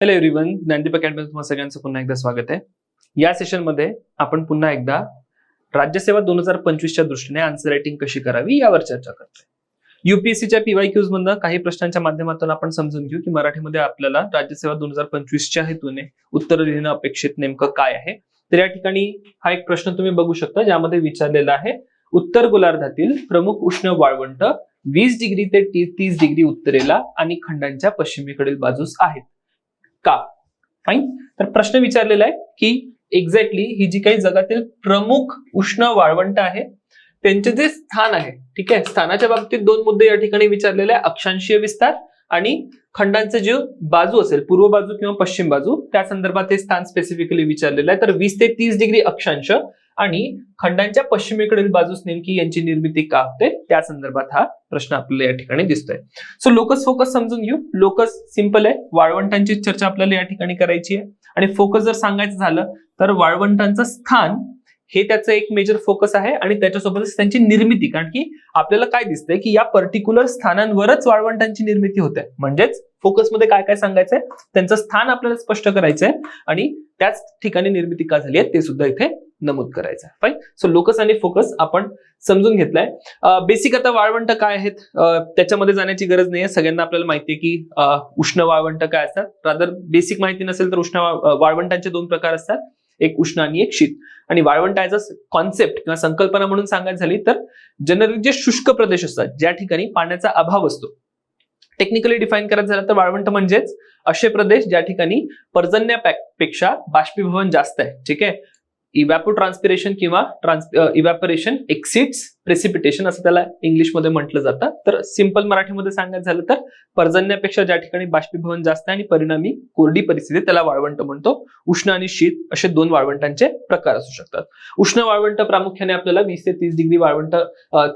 Hello everyone, Gyandeep अकॅडमीत तुम्हा सगळ्यांचं पुन्हा एकदा स्वागत आहे. या सेशनमध्ये आपण पुन्हा एकदा राज्यसेवा 2025च्या दृष्टीने आन्सर रायटिंग कशी करावी यावर चर्चा करतोय. युपीएससीच्या पीवायक्यूज मधनं काही प्रश्नांच्या माध्यमातून आपण समजून घेऊ की मराठीमध्ये आपल्याला राज्यसेवा 2025च्या हेतूने उत्तर लिहिणं अपेक्षित नेमकं काय आहे. तर या ठिकाणी हा एक प्रश्न तुम्ही बघू शकता ज्यामध्ये विचारलेला आहे, उत्तर गोलार्धातील प्रमुख उष्ण वाळवंट 20 डिग्री ते 30 डिग्री उत्तरेला आणि खंडांच्या पश्चिमेकडील बाजूस आहेत का. फाईन. तर प्रश्न विचारलेला आहे की एक्झॅक्टली ही जी काही जगातील प्रमुख उष्ण वाळवंट आहे त्यांचे जे स्थान आहे, ठीक आहे, स्थानाच्या बाबतीत दोन मुद्दे या ठिकाणी विचारलेले आहे, अक्षांशीय विस्तार आणि खंडांचे जे बाजू असेल, पूर्व बाजू किंवा पश्चिम बाजू, त्या संदर्भात हे स्थान स्पेसिफिकली विचारलेलं आहे. तर 20 ते 30 डिग्री अक्षांश आणि खंडांच्या पश्चिमेकडील बाजूस नेमकी यांची निर्मिती का होते त्या संदर्भात हा प्रश्न आपल्याला या ठिकाणी दिसतोय. सो लोकस फोकस समजून घेऊ. लोकस सिंपल आहे, वाळवंटांची चर्चा आपल्याला या ठिकाणी करायची आहे आणि फोकस जर सांगायचं झालं तर वाळवंटांचं स्थान हे त्याचं एक मेजर फोकस आहे आणि त्याच्यासोबतच त्यांची निर्मिती, कारण की आपल्याला काय दिसतंय की या पर्टिक्युलर स्थानांवरच वाळवंटांची निर्मिती होते. म्हणजेच फोकसमध्ये काय काय सांगायचंय, त्यांचं स्थान आपल्याला स्पष्ट करायचंय आणि त्याच ठिकाणी निर्मिती का झाली आहे ते सुद्धा इथे नमूद करायचं आहे. फाईन. सो लोकस आणि फोकस आपण समजून घेतलाय. बेसिक आता वाळवंट काय आहेत त्याच्यामध्ये जाण्याची गरज नाहीये. सगळ्यांना आपल्याला माहितीये की उष्ण वाळवंट काय असतात. रादर बेसिक माहिती नसेल तर उष्ण वाळवंटांचे दोन प्रकार असतात, एक उष्ण आणि एक शीत. आणि वाळवंट ऍज अ कॉन्सेप्ट किंवा संकल्पना म्हणून सांगायचं झाली तर जनरली जे शुष्क प्रदेश असतात ज्या ठिकाणी पाण्याचा अभाव असतो, टेक्निकली डिफाईन करायचं झालं तर वाळवंट म्हणजेच असे प्रदेश ज्या ठिकाणी पर्जन्यापेक्षा बाष्पीभवन जास्त आहे. ठीक आहे, इव्हॅपोट्रान्सपिरेशन किंवा इव्हॅपोरेशन एक्सिड्स प्रेसिपिटेशन असं त्याला इंग्लिशमध्ये म्हटलं जातं. तर सिंपल मराठीमध्ये सांगायचं झालं तर पर्जन्यापेक्षा ज्या ठिकाणी बाष्पीभवन जास्त आहे आणि परिणामी कोरडी परिस्थिती, त्याला वाळवंट म्हणतो. उष्ण आणि शीत असे दोन वाळवंटांचे प्रकार असू शकतात. उष्ण वाळवंट प्रामुख्याने आपल्याला 20 ते 30 डिग्री वाळवंट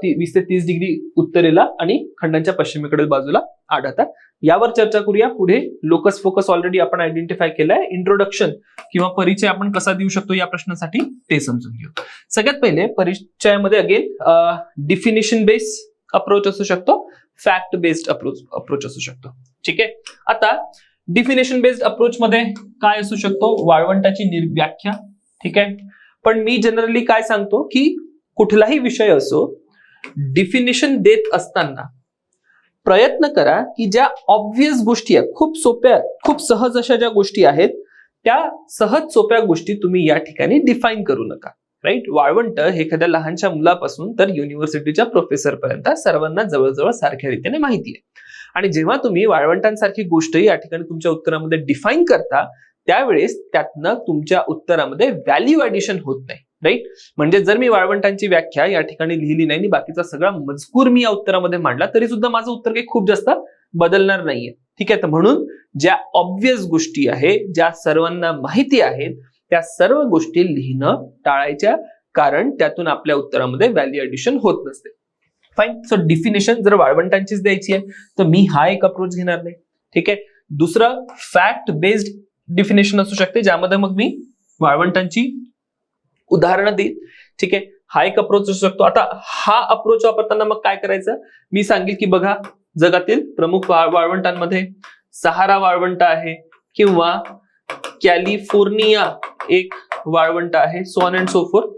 20 ते 30 डिग्री उत्तरेला आणि खंडांच्या पश्चिमेकडील बाजूला आढळतात. यावर चर्चा करूया पुढे. लोकस फोकस ऑलरेडी आपण आयडेंटिफाय केलाय. इंट्रोडक्शन किंवा परिचय आपण कसा देऊ शकतो या प्रश्नासाठी ते समजून घेऊ. सगळ्यात पहिले परिचयामध्ये अगेन डिफिनेशन बेस्ड अप्रोच असू शकतो, फॅक्ट बेस्ड अप्रोच असू शकतो. ठीक आहे, आता डिफिनेशन बेस्ड अप्रोच मध्ये काय असू शकतो, वाळवंटाची व्याख्या. ठीक आहे, पण मी जनरली काय सांगतो की कुठलाही विषय असो, डिफिनेशन देत असताना प्रयत्न करा की ज्या ऑब्व्हियस गोष्टी आहेत, खूप सोप्या, खूप सहज अशा ज्या गोष्टी आहेत त्या सहज सोप्या गोष्टी तुम्ही या ठिकाणी डिफाईन करू नका. राईट. वाळवंट हे एखाद्या लहानशा मुलापासून तर युनिव्हर्सिटीच्या प्रोफेसर पर्यंत सर्वांना जवळजवळ सारख्या रीतीने माहिती आहे. आणि जेव्हा तुम्ही वाळवंटांसारखी गोष्ट या ठिकाणी तुमच्या उत्तरामध्ये डिफाईन करता त्यावेळेस त्यातनं तुमच्या उत्तरामध्ये व्हॅल्यू ऍडिशन होत नाही. राईट. म्हणजे जर मी वाळवंटांची व्याख्या या ठिकाणी लिहिली नाही आणि बाकीचा सगळा मजकूर मी या उत्तरामध्ये मांडला तरी सुद्धा माझं उत्तर काही खूप जास्त बदलणार नाहीये. ठीक आहे, तर म्हणून ज्या ऑब्व्हियस गोष्टी आहेत, ज्या सर्वांना माहिती आहेत, त्या सर्व गोष्टी लिहिणं टाळायच्या, कारण त्यातून आपल्या उत्तरामध्ये व्हॅल्यू ऍडिशन होत नसते. फाईन. सो डिफिनेशन जर वाळवंटांचीच द्यायची आहे तर मी हा एक अप्रोच घेणार नाही. ठीक आहे. दुसरं फॅक्ट बेस्ड डिफिनेशन असू शकते ज्यामध्ये मग मी वाळवंटांची उदाहरणं देईल. ठीक आहे, हा एक अप्रोच असू शकतो. आता हा अप्रोच वापरताना मग काय करायचं, मी सांगेल की बघा जगातील प्रमुख वाळवंटांमध्ये सहारा वाळवंट आहे किंवा कॅलिफोर्निया एक वाळवंट आहे, so on and so fourth.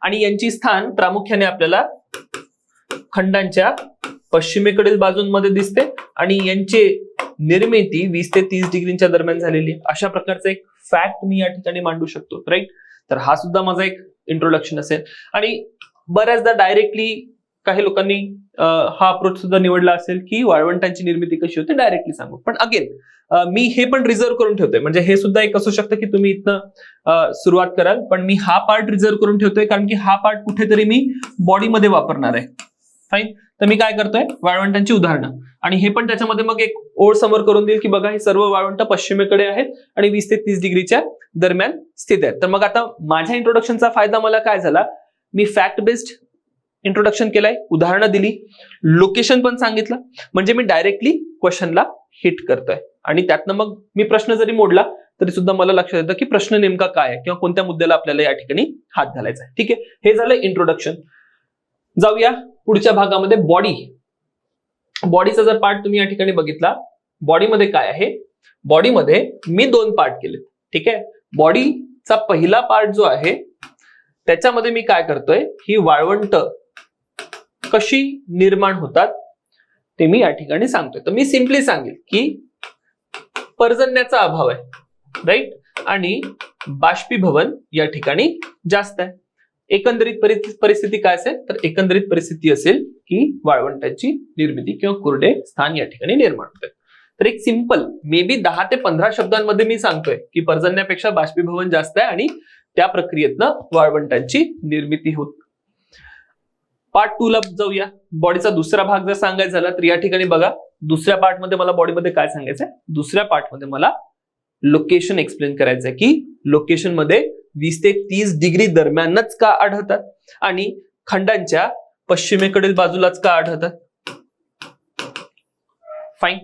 आणि यांची स्थान प्रामुख्याने आपल्याला खंडांच्या पश्चिमेकडील बाजूंमध्ये दिसते आणि यांची निर्मिती 20 ते 30 डिग्रीच्या दरम्यान झालेली आहे. अशा प्रकारचा एक फॅक्ट मी या ठिकाणी मांडू शकतो. राईट. तर हा सुद्धा माझा एक इंट्रोडक्शन असेल. आणि बऱ्याचदा डायरेक्टली काही लोकांनी हा अप्रोच सुद्धा निवडला असेल की वाळवंटांची निर्मिती कशी होते डायरेक्टली सांगू. पण अगेन मी हे पण रिझर्व करून ठेवतोय, म्हणजे हे सुद्धा एक असू शकतं की तुम्ही इथनं सुरुवात कराल, पण मी हा पार्ट रिझर्व करून ठेवतोय कारण की हा पार्ट कुठेतरी मी बॉडीमध्ये वापरणार आहे. फाईन. तर मी काय करतोय, वाळवंटांची उदाहरणं, आणि हे पण त्याच्यामध्ये मग एक ओळ समोर करून देईल की बघा हे सर्व वाळवंट पश्चिमेकडे आहेत आणि 20 ते 30 डिग्रीच्या दरम्यान स्थित आहेत. तर मग आता माझ्या इंट्रोडक्शनचा फायदा मला काय झाला, मी फॅक्ट बेस्ड इंट्रोडक्शन केलंय, उदाहरणं दिली, लोकेशन पण सांगितलं, म्हणजे मी डायरेक्टली क्वेश्चनला हिट करतोय. आणि त्यातनं मग मी प्रश्न जरी मोडला तरी सुद्धा मला लक्षात येतं की प्रश्न नेमका काय आहे किंवा कोणत्या मुद्द्याला आपल्याला या ठिकाणी हात घालायचा आहे. ठीक आहे, हे झालं इंट्रोडक्शन. जाऊया पुढच्या भागामध्ये. बॉडीचा जर पार्ट तुम्ही या ठिकाणी बघितला, बॉडीमध्ये काय आहे, बॉडीमध्ये मी 2 पार्ट केले. ठीक आहे, बॉडीचा पहिला पार्ट जो आहे त्याच्यामध्ये मी काय करतोय, ही वाळवंट कशी निर्माण होतात ते मी या ठिकाणी सांगतोय. तर मी सिंपली सांगेल की पर्जन्याचा अभाव आहे, राईट, आणि बाष्पीभवन या ठिकाणी जास्त आहे. एकंदरीत परिस्थिती काय असेल, तर एकंदरीत परिस्थिती असेल की वाळवंटाची निर्मिती किंवा कोरडे स्थान या ठिकाणी निर्माण होते. तर एक सिंपल मे बी 10 ते 15 शब्दांमध्ये मी सांगतोय की पर्जन्यापेक्षा बाष्पीभवन जास्त आहे आणि त्या प्रक्रियेतनं वाळवंटांची निर्मिती होत. पार्ट 2 ला जाऊया. बॉडीचा दुसरा भाग जर सांगायचा झाला तर या ठिकाणी बघा, दुसऱ्या पार्टमध्ये मला बॉडीमध्ये काय सांगायचंय, दुसऱ्या पार्टमध्ये मला लोकेशन एक्सप्लेन करायचंय की लोकेशन मध्ये 20 ते 30 डिग्री दरम्यानच का आढळतात आणि खंडांच्या पश्चिमेकडील बाजूलाच का आढळतात. फाईन.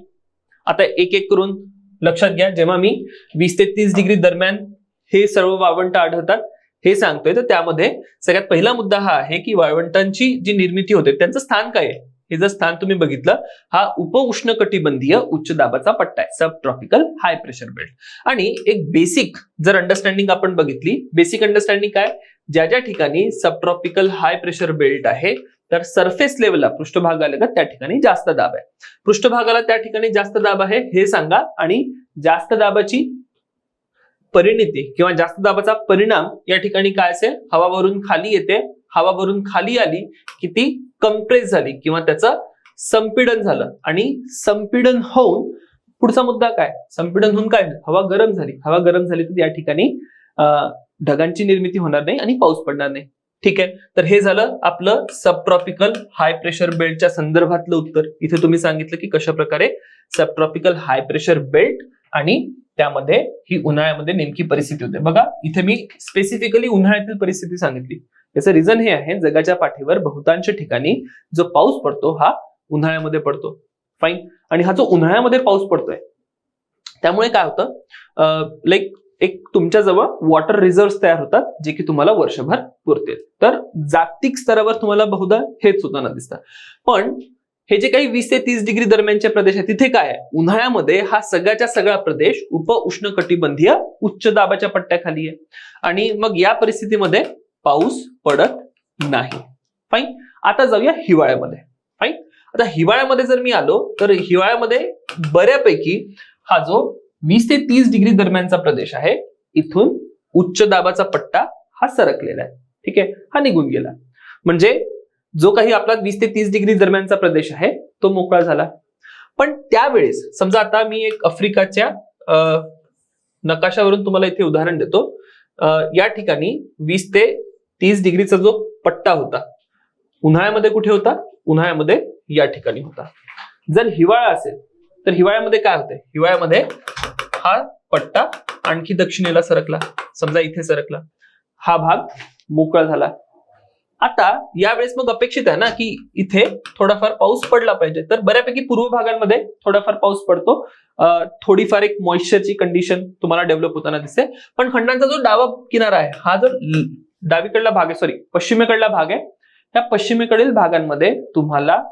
आता एक एक करून लक्षात घ्या. जेव्हा मी 20 ते 30 डिग्री दरम्यान हे सर्व वाळवंट आढळतात हे सांगतोय, तर त्यामध्ये सगळ्यात पहिला मुद्दा हा आहे की वाळवंटांची जी निर्मिती होते त्यांचं स्थान काय आहे. हे जर स्थान तुम्ही बघितलं, हा उपउष्णकटिबंधीय उच्च दाबाचा पट्टा आहे, सब ट्रॉपिकल हाय प्रेशर बेल्ट. आणि एक बेसिक जर अंडरस्टँडिंग आपण बघितली, बेसिक अंडरस्टँडिंग काय, ज्या ज्या ठिकाणी सब ट्रॉपिकल हाय प्रेशर बेल्ट आहे तर सरफेस लेवलला पृष्ठभागाला त्या ठिकाणी जास्त दाब आहे. पृष्ठभागाला त्या ठिकाणी जास्त दाब आहे हे सांगा आणि जास्त दाबाची परिणिती किंवा जास्त दाबाचा परिणाम या ठिकाणी काय असेल, हवा वरून खाली येते, हवा वरून खाली आली की ती कंप्रेस झाली किंवा त्याचं संपीडन झालं आणि संपीडन होऊन पुढचा मुद्दा काय, संपीडन होऊन काय, हवा गरम झाली. हवा गरम झाली तर या ठिकाणी ढगांची निर्मिती होणार नाही आणि पाऊस पडणार नाही. ठीक आहे, तर हे झालं आपलं सबट्रॉपिकल हाय प्रेशर बेल्टच्या संदर्भातलं उत्तर. इथे तुम्ही सांगितलं की कशा प्रकारे सबट्रॉपिकल हाय प्रेशर बेल्ट आणि त्यामध्ये ही उन्हाळ्यामध्ये नेमकी परिस्थिती होते. बघा इथे मी स्पेसिफिकली उन्हाळ्यातील परिस्थिती सांगितली. याचं रिझन हे आहे, जगाच्या पाठीवर बहुतांश ठिकाणी जो पाऊस पडतो हा उन्हाळ्यामध्ये पडतो. फाईन. आणि हा जो उन्हाळ्यामध्ये पाऊस पडतोय त्यामुळे काय होतं, लाईक एक तुमच्याजवळ वॉटर रिझर्व्ह तयार होतात जे की तुम्हाला वर्षभर पुरतील. तर जागतिक स्तरावर तुम्हाला बहुधा हेच होताना दिसतं. पण हे जे काही 20 ते 30 डिग्री दरम्यानचे प्रदेश आहे तिथे काय आहे, उन्हाळ्यामध्ये हा सगळ्याच्या सगळा प्रदेश उपउष्णकटिबंधीय उच्च दाबाच्या पट्ट्याखाली आहे आणि मग या परिस्थितीमध्ये पाऊस पडत नाही. फाईन. आता जाऊया हिवाळ्यामध्ये. फाईन. आता हिवाळ्यामध्ये जर मी आलो तर हिवाळ्यामध्ये बऱ्यापैकी हा जो 20 ते 30 डिग्री दरम्यानचा प्रदेश आहे इथून उच्च दाबाचा पट्टा हा सरकलेला आहे. ठीक आहे, हा निघून गेला. म्हणजे जो काही आपला 20 ते 30 डिग्री दरम्यानचा प्रदेश आहे तो मोकळा झाला. पण त्यावेळेस समजा आता मी एक आफ्रिकाच्या नकाशावरून तुम्हाला इथे उदाहरण देतो. या ठिकाणी 20 ते 30 डिग्रीचा जो पट्टा होता उन्हाळ्यामध्ये कुठे होता, उन्हाळ्यामध्ये या ठिकाणी होता. जर हिवाळा असेल तर हिवाळ्यामध्ये काय होते, हिवाळ्यामध्ये हा पट्टा आणखी दक्षिणेला सरकला, समजा इथे सरकला, हा भाग मोकळा झाला. आता यावेळेस मग अपेक्षित आहे ना की इथे थोडाफार पाऊस पडला पाहिजे. तर बऱ्यापैकी पूर्व भागांमध्ये थोडाफार पाऊस पडतो, थोडीफार एक मॉइश्चरची कंडिशन तुम्हाला डेव्हलप होताना दिसते. पण खंडांचा जो डावा किनारा आहे, हा जो डावीकडला भाग आहे, पश्चिमेकडला भाग आहे, त्या पश्चिमेकडील भागांमध्ये तुम्हाला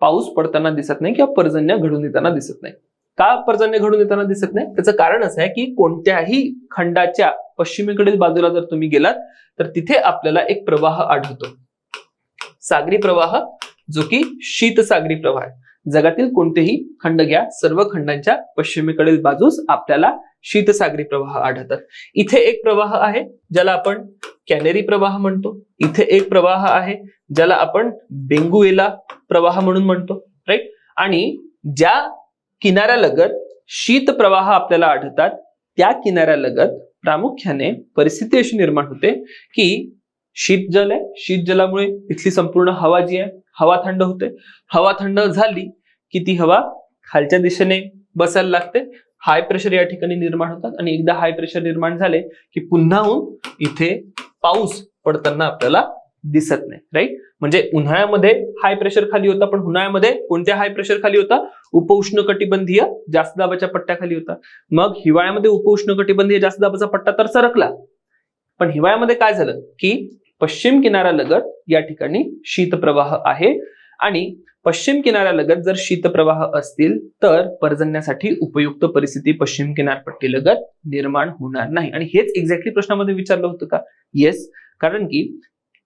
पाऊस पडताना दिसत नाही किंवा पर्जन्य घडून येताना दिसत नाही. का पर्जन्य घडून येताना दिसत नाही, त्याचं कारण असं आहे की कोणत्याही खंडाच्या पश्चिमेकडील बाजूला जर तुम्ही गेलात तर तिथे आपल्याला एक प्रवाह आढळतो, सागरी प्रवाह, जो की शीत सागरी प्रवाह आहे. जगातील कोणतेही खंड घ्या, सर्व खंडांच्या पश्चिमेकडील बाजूस आपल्याला शीत सागरी प्रवाह आढळतात. इथे एक प्रवाह आहे ज्याला आपण कॅनेरी प्रवाह म्हणतो, इथे एक प्रवाह आहे ज्याला आपण बेंगुएला प्रवाह म्हणून म्हणतो, राईट. आणि ज्या किनाऱ्यालगत शीत प्रवाह आपल्याला आढळतात त्या किनाऱ्यालगत प्रामुख्याने परिस्थिती अशी निर्माण होते की शीत जल आहे, शीत जलामुळे इथली संपूर्ण हवा जी आहे हवा थंड होते. हवा थंड झाली की ती हवा खालच्या दिशेने बसायला लागते, हाय प्रेशर या ठिकाणी निर्माण होतात आणि एकदा हाय प्रेशर निर्माण झाले की पुन्हाहून इथे पाऊस पडताना आपल्याला दिसत नाही, राईट. म्हणजे उन्हाळ्यामध्ये हाय प्रेशर खाली होता, पण उन्हाळ्यामध्ये कोणत्या हाय प्रेशर खाली होता, उपउष्णकटिबंधीय जास्त दाबाच्या पट्ट्याखाली होता. मग हिवाळ्यामध्ये उपउष्णकटिबंधीय जास्त दाबाचा पट्टा तर सरकला, पण हिवाळ्यामध्ये काय झालं की पश्चिम किनाऱ्यालगत या ठिकाणी शीत प्रवाह आहे आणि पश्चिम किनाऱ्यालगत जर शीतप्रवाह असतील तर पर्जन्यासाठी उपयुक्त परिस्थिती पश्चिम किनारपट्टीलगत निर्माण होणार नाही. आणि हेच एक्झॅक्टली प्रश्नामध्ये विचारलं होतं का? येस, कारण की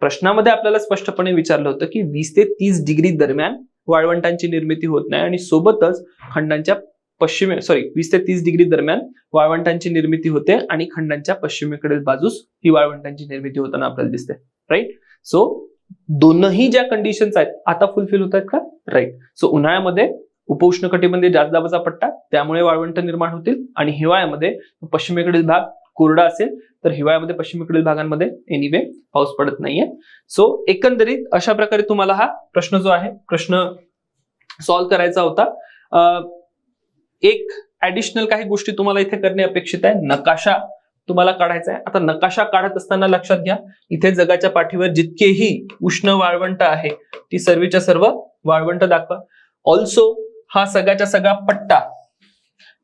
प्रश्नामध्ये आपल्याला स्पष्टपणे विचारलं होतं की 20 ते 30 डिग्री दरम्यान वाळवंटांची निर्मिती होत नाही आणि सोबतच खंडांच्या 20 ते 30 डिग्री दरम्यान वाळवंटांची निर्मिती होते आणि खंडांच्या पश्चिमेकडील बाजूस ही वाळवंटांची निर्मिती होताना आपल्याला दिसते. राईट. सो दोनही ज्या कंडिशन्स आहेत आता फुलफिल होत आहेत का? राईट. सो उन्हाळ्यामध्ये उपोष्णकटिबंधीय जास्त दाबाचा पट्टा, त्यामुळे वाळवंट निर्माण होतील, आणि हिवाळ्यामध्ये पश्चिमेकडील भाग कोरडा असेल तर हिवाळ्यामध्ये पश्चिमेकडील भागांमध्ये एनिवे पाऊस पडत नाहीये. सो एकंदरीत अशा प्रकारे तुम्हाला हा प्रश्न जो आहे प्रश्न सॉल्व्ह करायचा होता. एक ऍडिशनल काही गोष्टी तुम्हाला इथे करणे अपेक्षित आहे. नकाशा तुम्हाला काढायचा आहे. आता नकाशा काढत असताना लक्षात घ्या, इथे जगाच्या पाठीवर जितकेही उष्ण वाळवंट आहे ती सर्वच्या सर्व वाळवंट दाखवा. ऑल्सो हा सगळ्याच्या सगळा पट्टा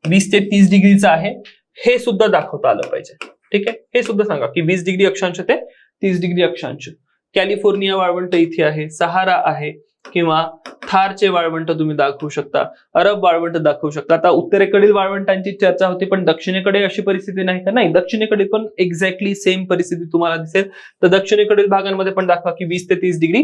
20 ते 30 डिग्रीचा आहे हे सुद्धा दाखवता आलं पाहिजे. ठीक आहे, हे सुद्धा सांगा की 20 डिग्री अक्षांश ते 30 डिग्री अक्षांश. कॅलिफोर्निया वाळवंट इथे आहे, सहारा आहे, किंवा थारचे वाळवंट तुम्ही दाखवू शकता, अरब वाळवंट दाखवू शकता. आता उत्तरेकडील वाळवंटांची चर्चा होती, पण दक्षिणेकडे अशी परिस्थिती नाही का? नाही, दक्षिणेकडे पण एक्झॅक्टली सेम परिस्थिती तुम्हाला दिसेल. तर दक्षिणेकडील भागांमध्ये पण दाखवा की 20 ते 30 डिग्री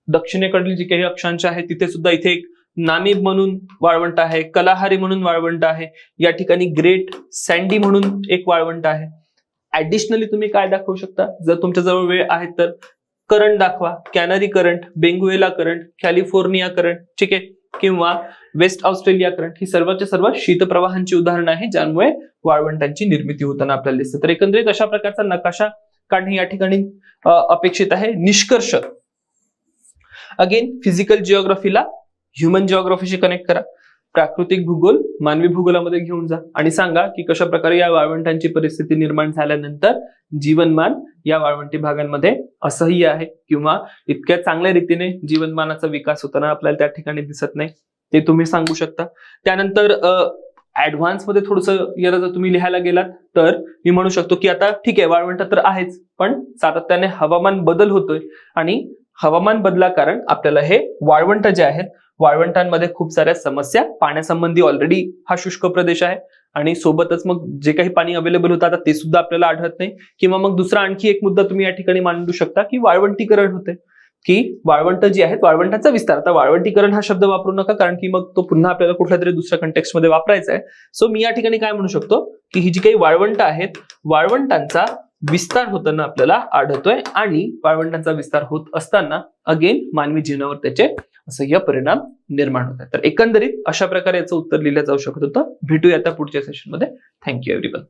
दक्षिणेकडील जे काही अक्षांश आहे तिथे सुद्धा इथे एक नामीब म्हणून वाळवंट आहे, कलाहारी म्हणून वाळवंट आहे, या ठिकाणी ग्रेट सँडी म्हणून एक वाळवंट आहे. ऍडिशनली तुम्ही काय दाखवू शकता, जर तुमच्या जवळ वेळ आहे तर करंट दाखवा. Canary current, Benguela current, California current, ठीक आहे, किंवा वेस्ट ऑस्ट्रेलिया करंट. ही सर्वच्या सर्व शीतप्रवाहांची उदाहरणं आहेत ज्यामुळे वाळवंटांची निर्मिती होताना आपल्याला दिसते. तर एकंदरीत अशा प्रकारचा नकाशा काढणे या ठिकाणी अपेक्षित आहे. निष्कर्ष, अगेन फिजिकल जिओग्राफीला ह्युमन जिओग्राफीशी कनेक्ट करा, प्राकृतिक भूगोल मानवी भूगोलामध्ये घेऊन जा आणि सांगा की कशा प्रकारे या वाळवंटांची परिस्थिती निर्माण झाल्यानंतर जीवनमान या वाळवंटी भागांमध्ये असह्य आहे किंवा इतक्या चांगल्या रीतीने जीवनमानाचा विकास होताना आपल्याला त्या ठिकाणी दिसत नाही, ते तुम्ही सांगू शकता. त्यानंतर ऍडव्हान्स मध्ये थोडंसं जर तुम्ही लिहायला गेलात तर मी म्हणू शकतो की आता ठीक आहे, वाळवंट तर आहेच, पण सातत्याने हवामान बदल होतोय आणि हवामान बदला कारण आपल्याला हे वाळवंट जे आहेत वाळवंटांमध्ये खूप साऱ्या समस्या, पाण्यासंबंधी ऑलरेडी हा शुष्क प्रदेश आहे आणि सोबतच मग जे काही पाणी अवेलेबल होतं आता ते सुद्धा आपल्याला आढळत नाही. किंवा मग दुसरा आणखी एक मुद्दा तुम्ही या ठिकाणी मांडू शकता की वाळवंटीकरण होते, की वाळवंट जी आहेत वाळवंटाचा विस्तार. आता वाळवंटीकरण हा शब्द वापरू नका कारण की मग तो पुन्हा आपल्याला कुठल्या तरी दुसऱ्या कंटेक्स्ट मध्ये वापरायचा आहे. सो मी या ठिकाणी काय म्हणू शकतो की ही जी काही वाळवंट आहेत वाळवंटांचा विस्तार होताना आपल्याला आढळतोय आणि वाळवंटांचा विस्तार होत असताना अगेन मानवी जीवनावर त्याचे असह्य परिणाम निर्माण होतात. तर एकंदरीत अशा प्रकारे याचं उत्तर लिहिलं जाऊ शकत होतं. भेटूया आता पुढच्या सेशनमध्ये. Thank you everyone.